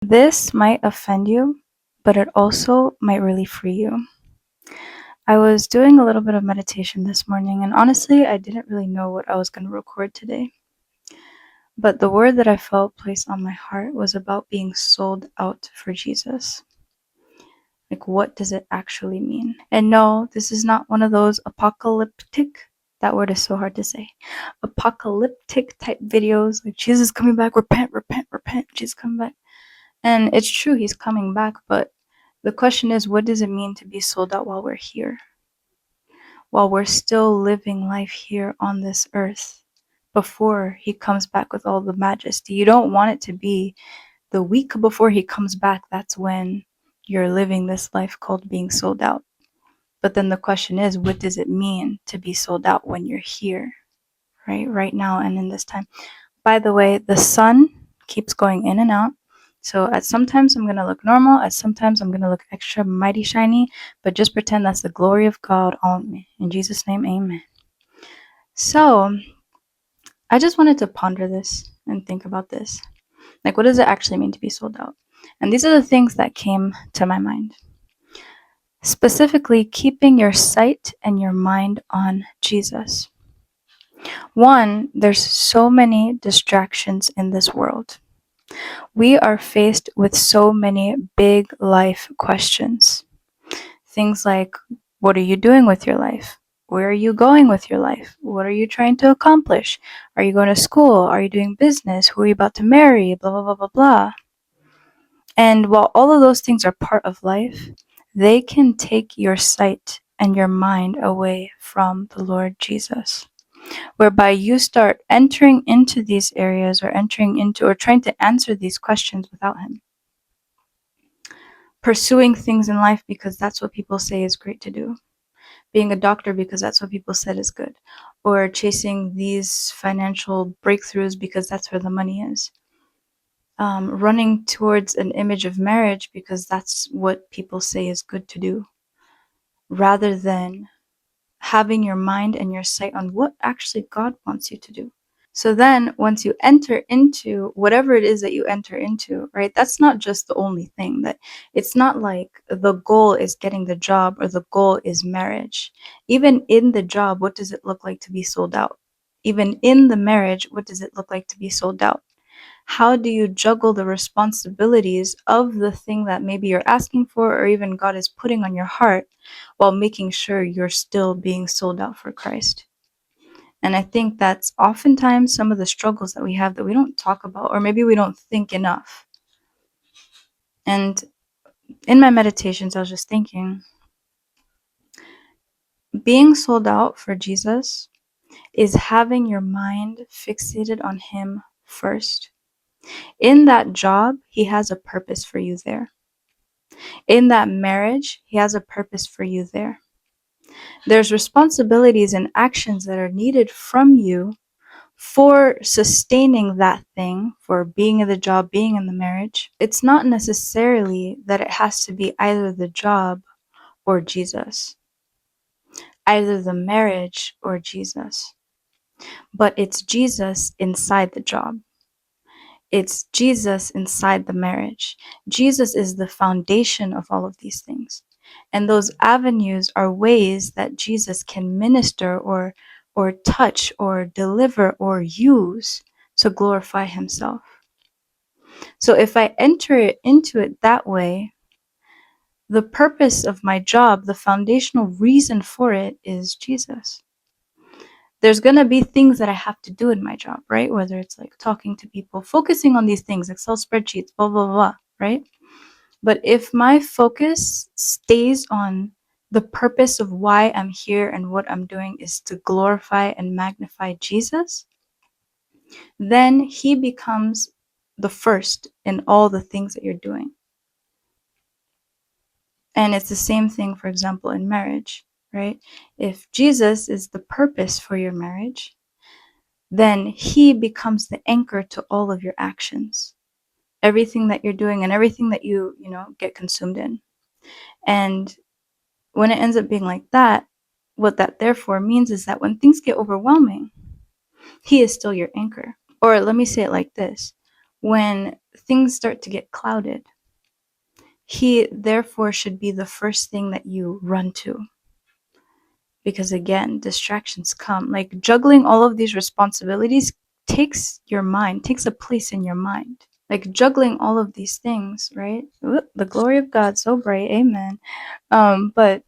This might offend you, but it also might really free you. I was doing a little bit of meditation this morning, and honestly, I didn't really know what I was going to record today. But the word that I felt placed on my heart was about being sold out for Jesus. Like, what does it actually mean? And no, this is not one of those apocalyptic, that word is so hard to say, apocalyptic type videos, like Jesus coming back, repent, repent, repent, Jesus coming back. And it's true, he's coming back, but the question is, what does it mean to be sold out while we're here? While we're still living life here on this earth before he comes back with all the majesty. You don't want it to be the week before he comes back, that's when you're living this life called being sold out. But then the question is, what does it mean to be sold out when you're here, right now and in this time? By the way, the sun keeps going in and out. So at sometimes I'm going to look normal, at sometimes I'm going to look extra mighty shiny, but just pretend that's the glory of God on me. In Jesus' name, amen. So I just wanted to ponder this and think about this. Like, what does it actually mean to be sold out? And these are the things that came to my mind. Specifically, keeping your sight and your mind on Jesus. One, there's so many distractions in this world. We are faced with so many big life questions. Things like, what are you doing with your life? Where are you going with your life? What are you trying to accomplish? Are you going to school? Are you doing business? Who are you about to marry? Blah, blah, blah, blah, blah. And while all of those things are part of life, they can take your sight and your mind away from the Lord Jesus, whereby you start entering into these areas or trying to answer these questions without him. Pursuing things in life because that's what people say is great to do. Being a doctor because that's what people said is good. Or chasing these financial breakthroughs because that's where the money is. Running towards an image of marriage because that's what people say is good to do. Rather than having your mind and your sight on what actually God wants you to do. So then once you enter into whatever it is that you enter into, right, that's not just the only thing. That it's not like the goal is getting the job or the goal is marriage. Even in the job, what does it look like to be sold out? Even in the marriage, what does it look like to be sold out? How do you juggle the responsibilities of the thing that maybe you're asking for or even God is putting on your heart while making sure you're still being sold out for Christ? And I think that's oftentimes some of the struggles that we have that we don't talk about, or maybe we don't think enough. And in my meditations, I was just thinking, being sold out for Jesus is having your mind fixated on him first. In that job, he has a purpose for you there. In that marriage, he has a purpose for you there. There's responsibilities and actions that are needed from you for sustaining that thing, for being in the job, being in the marriage. It's not necessarily that it has to be either the job or Jesus, either the marriage or Jesus, but it's Jesus inside the job. It's Jesus inside the marriage. Jesus is the foundation of all of these things. And those avenues are ways that Jesus can minister or touch or deliver or use to glorify himself. So if I enter into it that way, the purpose of my job, the foundational reason for it is Jesus. There's going to be things that I have to do in my job, right? Whether it's like talking to people, focusing on these things, Excel spreadsheets, blah, blah, blah, right? But if my focus stays on the purpose of why I'm here and what I'm doing is to glorify and magnify Jesus, then he becomes the first in all the things that you're doing. And it's the same thing, for example, in marriage, right? If Jesus is the purpose for your marriage, then he becomes the anchor to all of your actions, everything that you're doing and everything that you get consumed in. And when it ends up being like that, what that therefore means is that when things get overwhelming, he is still your anchor. Or let me say it like this. when things start to get clouded, he therefore should be the first thing that you run to. Because again, distractions come. Like juggling all of these responsibilities takes a place in your mind. Like juggling all of these things, right? Ooh, the glory of God, so bright, amen. But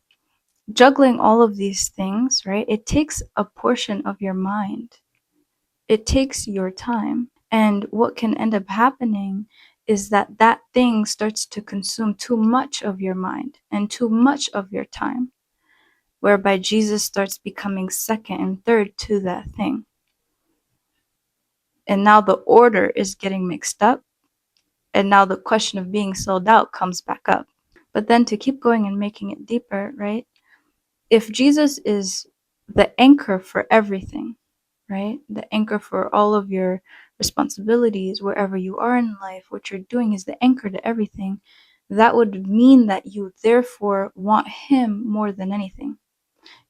juggling all of these things, right? It takes a portion of your mind. It takes your time. And what can end up happening is that that thing starts to consume too much of your mind and too much of your time, whereby Jesus starts becoming second and third to that thing. And now the order is getting mixed up. And now the question of being sold out comes back up. But then to keep going and making it deeper, right? If Jesus is the anchor for everything, right? The anchor for all of your responsibilities, wherever you are in life, what you're doing is the anchor to everything. That would mean that you therefore want Him more than anything.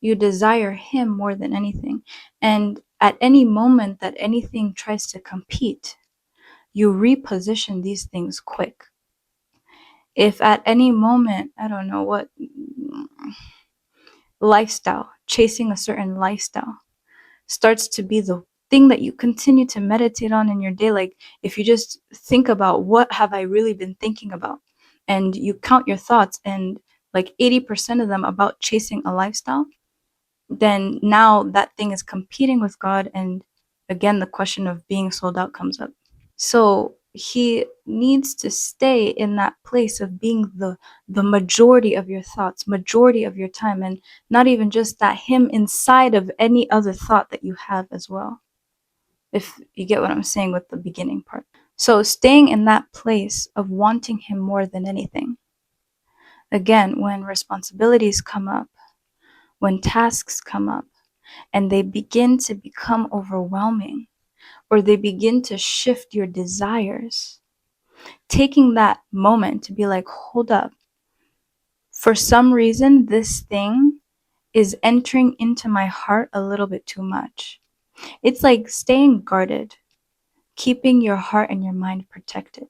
You desire Him more than anything. And at any moment that anything tries to compete, you reposition these things quick. If at any moment, I don't know what lifestyle, chasing a certain lifestyle starts to be the thing that you continue to meditate on in your day, like if you just think about what have I really been thinking about, and you count your thoughts and like 80% of them about chasing a lifestyle, then now that thing is competing with God, and again the question of being sold out comes up. So he needs to stay in that place of being the majority of your thoughts, majority of your time, and not even just that, him inside of any other thought that you have as well. If you get what I'm saying with the beginning part. So staying in that place of wanting him more than anything. Again, when responsibilities come up, when tasks come up, and they begin to become overwhelming, or they begin to shift your desires, taking that moment to be like, hold up, for some reason, this thing is entering into my heart a little bit too much. It's like staying guarded, keeping your heart and your mind protected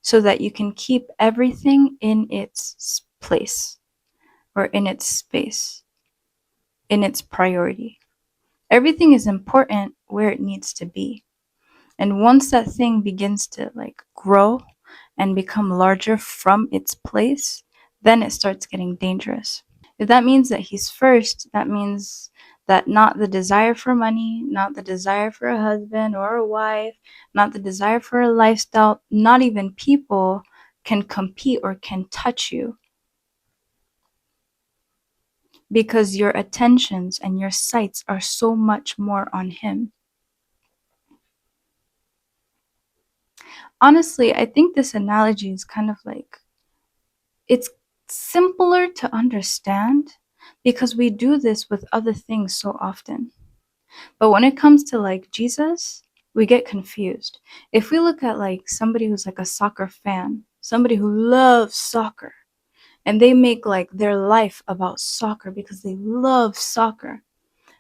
so that you can keep everything in its place or in its space, in its priority. Everything is important where it needs to be. And once that thing begins to like grow and become larger from its place, then it starts getting dangerous. If that means that he's first, that means that not the desire for money, not the desire for a husband or a wife, not the desire for a lifestyle, not even people can compete or can touch you, because your attentions and your sights are so much more on him. Honestly, I think this analogy is kind of like, it's simpler to understand because we do this with other things so often. But when it comes to like Jesus, we get confused. If we look at like somebody who's like a soccer fan, somebody who loves soccer, and they make like their life about soccer because they love soccer,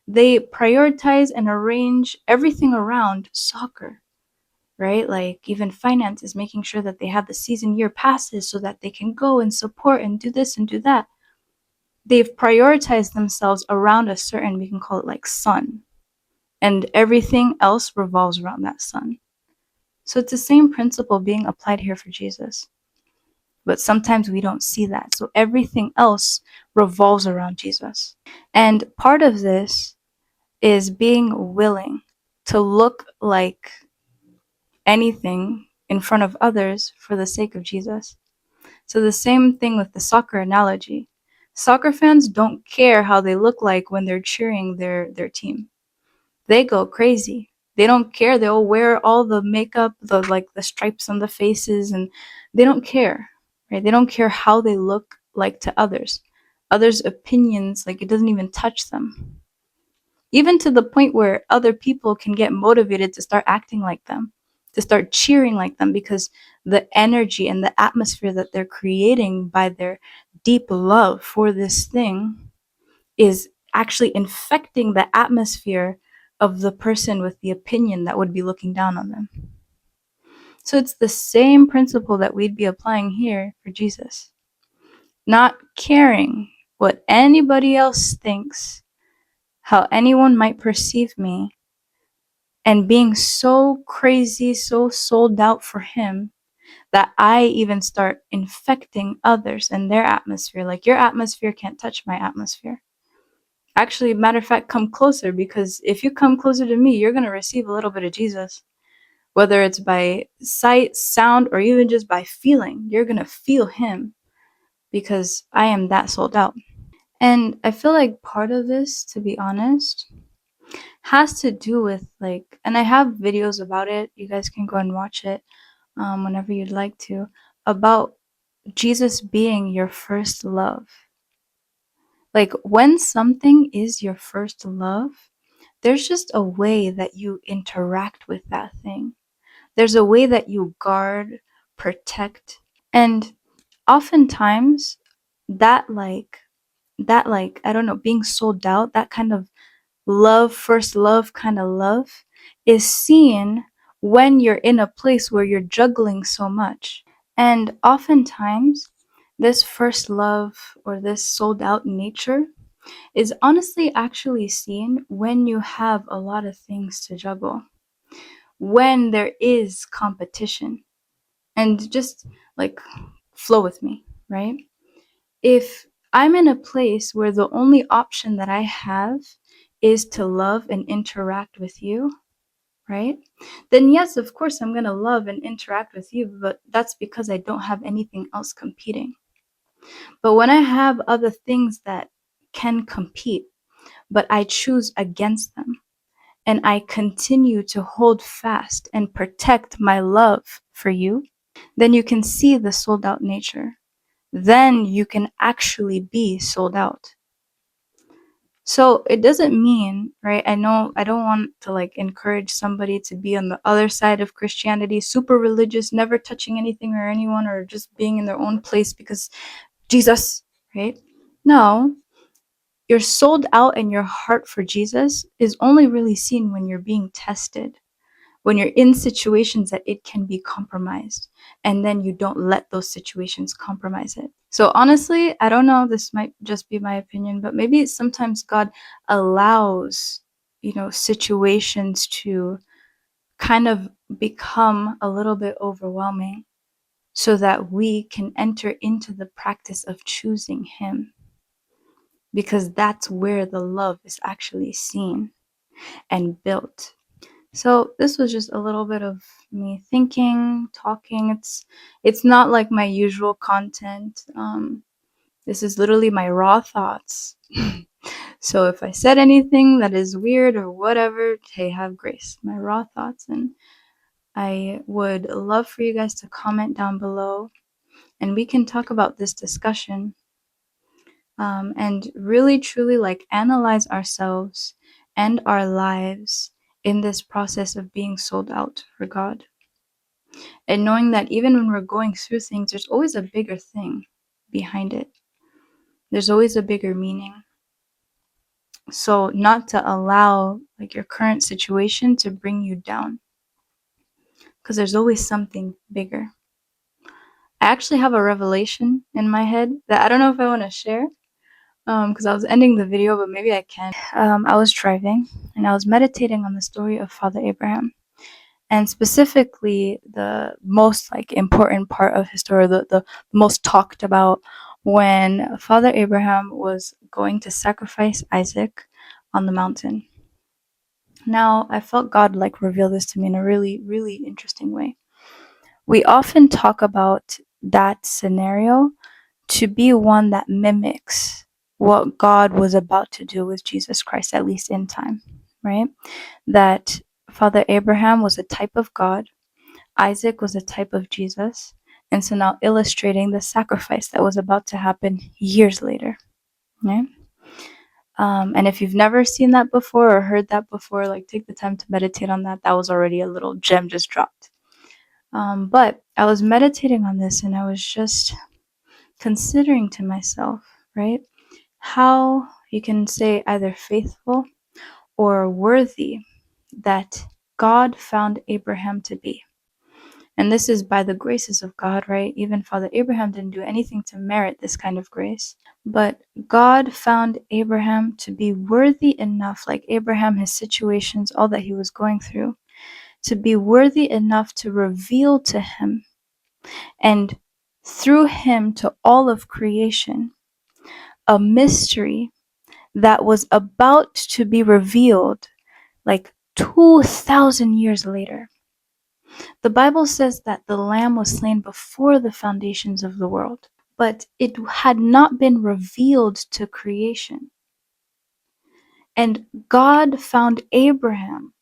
they prioritize and arrange everything around soccer, right? Like even finances, making sure that they have the season year passes so that they can go and support and do this and do that. They've prioritized themselves around a certain, we can call it like sun, and everything else revolves around that sun. So it's the same principle being applied here for Jesus. But sometimes we don't see that. So everything else revolves around Jesus. And part of this is being willing to look like anything in front of others for the sake of Jesus. So the same thing with the soccer analogy. Soccer fans don't care how they look like when they're cheering their team. They go crazy. They don't care. They'll wear all the makeup, the stripes on the faces, and they don't care, right? They don't care how they look like to others. Others' opinions, like it doesn't even touch them. Even to the point where other people can get motivated to start acting like them, to start cheering like them, because the energy and the atmosphere that they're creating by their deep love for this thing is actually infecting the atmosphere of the person with the opinion that would be looking down on them. So it's the same principle that we'd be applying here for Jesus. Not caring what anybody else thinks, how anyone might perceive me, and being so crazy, so sold out for him that I even start infecting others and their atmosphere. Like, your atmosphere can't touch my atmosphere. Actually, matter of fact, come closer, because if you come closer to me, you're going to receive a little bit of Jesus. Whether it's by sight, sound, or even just by feeling, you're going to feel him, because I am that sold out. And I feel like part of this, to be honest, has to do with, like, and I have videos about it. You guys can go and watch it whenever you'd like to, about Jesus being your first love. Like, when something is your first love, there's just a way that you interact with that thing. There's a way that you guard, protect, and oftentimes that like I don't know, being sold out, that kind of love, first love kind of love, is seen when you're in a place where you're juggling so much. And oftentimes, this first love or this sold out nature is honestly actually seen when you have a lot of things to juggle, when there is competition. And just like flow with me, right? If I'm in a place where the only option that I have is to love and interact with you, right? Then yes, of course, I'm going to love and interact with you, but that's because I don't have anything else competing. But when I have other things that can compete, but I choose against them, and I continue to hold fast and protect my love for you, then you can see the sold out nature. Then you can actually be sold out. So it doesn't mean, right? I know I don't want to like encourage somebody to be on the other side of Christianity, super religious, never touching anything or anyone, or just being in their own place because Jesus, right? No, your sold out and your heart for Jesus is only really seen when you're being tested, when you're in situations that it can be compromised, and then you don't let those situations compromise it. So honestly, I don't know, this might just be my opinion, but maybe sometimes God allows, situations to kind of become a little bit overwhelming so that we can enter into the practice of choosing him, because that's where the love is actually seen and built. So this was just a little bit of me thinking, talking. It's not like my usual content. This is literally my raw thoughts. So if I said anything that is weird or whatever, hey, have grace. My raw thoughts, and I would love for you guys to comment down below, and we can talk about this discussion, and really truly like analyze ourselves and our lives in this process of being sold out for God. And knowing that even when we're going through things, there's always a bigger thing behind it. There's always a bigger meaning. So not to allow like your current situation to bring you down, because there's always something bigger. I actually have a revelation in my head that I don't know if I want to share, because I was ending the video, but maybe I can. I was driving and I was meditating on the story of Father Abraham, and specifically the most like important part of his story, the most talked about, when Father Abraham was going to sacrifice Isaac on the mountain. Now, I felt God like reveal this to me in a really, really interesting way. We often talk about that scenario to be one that mimics what God was about to do with Jesus Christ, at least in time, right? That Father Abraham was a type of God, Isaac was a type of Jesus, and so now illustrating the sacrifice that was about to happen years later, right? And if you've never seen that before or heard that before, like take the time to meditate on that. That was already a little gem just dropped. But I was meditating on this and I was just considering to myself, right, how you can say either faithful or worthy that God found Abraham to be. And this is by the graces of God, right? Even Father Abraham didn't do anything to merit this kind of grace. But God found Abraham to be worthy enough, like Abraham, his situations, all that he was going through, to be worthy enough to reveal to him and through him to all of creation a mystery that was about to be revealed like 2,000 years later. The Bible says that the Lamb was slain before the foundations of the world, but it had not been revealed to creation. And God found Abraham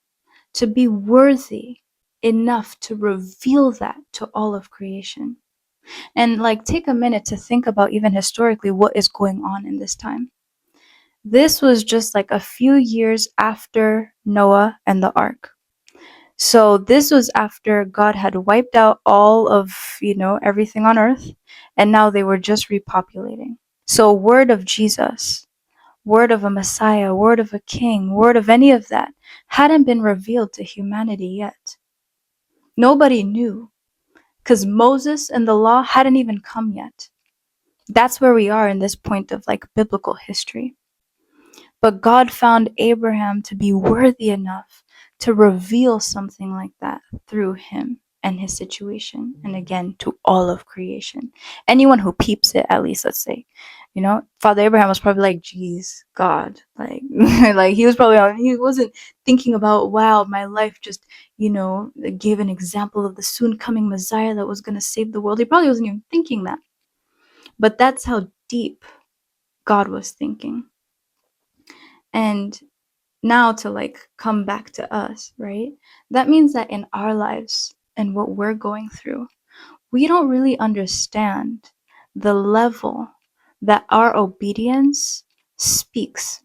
to be worthy enough to reveal that to all of creation. And like, take a minute to think about even historically what is going on in this time. This was just like a few years after Noah and the ark. So this was after God had wiped out all of, everything on earth, and now they were just repopulating. So word of Jesus, word of a Messiah, word of a king, word of any of that hadn't been revealed to humanity yet. Nobody knew, because Moses and the law hadn't even come yet. That's where we are in this point of like biblical history. But God found Abraham to be worthy enough to reveal something like that through him and his situation, and again to all of creation. Anyone who peeps it, at least, let's say, Father Abraham was probably like, geez, God, like like he wasn't thinking about, wow, my life just gave an example of the soon coming Messiah that was going to save the world. He probably wasn't even thinking that. But that's how deep God was thinking. And now to like come back to us, right? That means that in our lives and what we're going through, we don't really understand the level that our obedience speaks.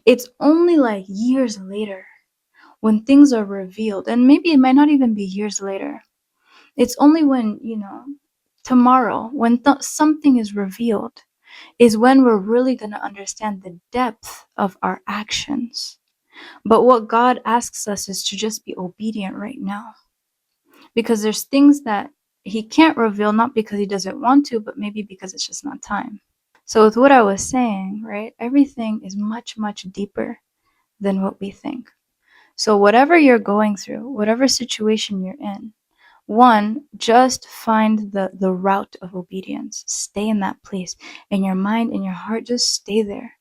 It's only like years later when things are revealed, and maybe it might not even be years later. It's only when, tomorrow, when something is revealed, is when we're really going to understand the depth of our actions. But what God asks us is to just be obedient right now. Because there's things that he can't reveal, not because he doesn't want to, but maybe because it's just not time. So with what I was saying, right, everything is much, much deeper than what we think. So whatever you're going through, whatever situation you're in, one, just find the route of obedience. Stay in that place. In your mind, in your heart, just stay there.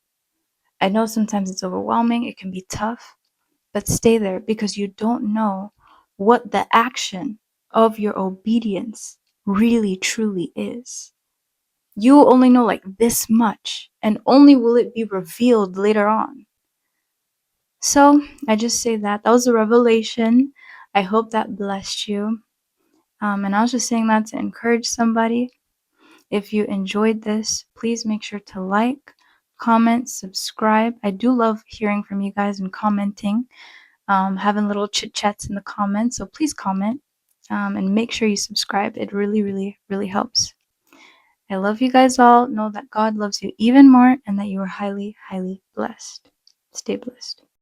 I know sometimes it's overwhelming, it can be tough, but stay there, because you don't know what the action of your obedience really truly is. You only know like this much, and only will it be revealed later on. So I just say that was a revelation. I hope that blessed you. And I was just saying that to encourage somebody. If you enjoyed this, please make sure to like, comment, subscribe. I do love hearing from you guys and commenting, having little chit chats in the comments. So please comment, and make sure you subscribe. It really, really, really helps. I love you guys all. Know that God loves you even more, and that you are highly, highly blessed. Stay blessed.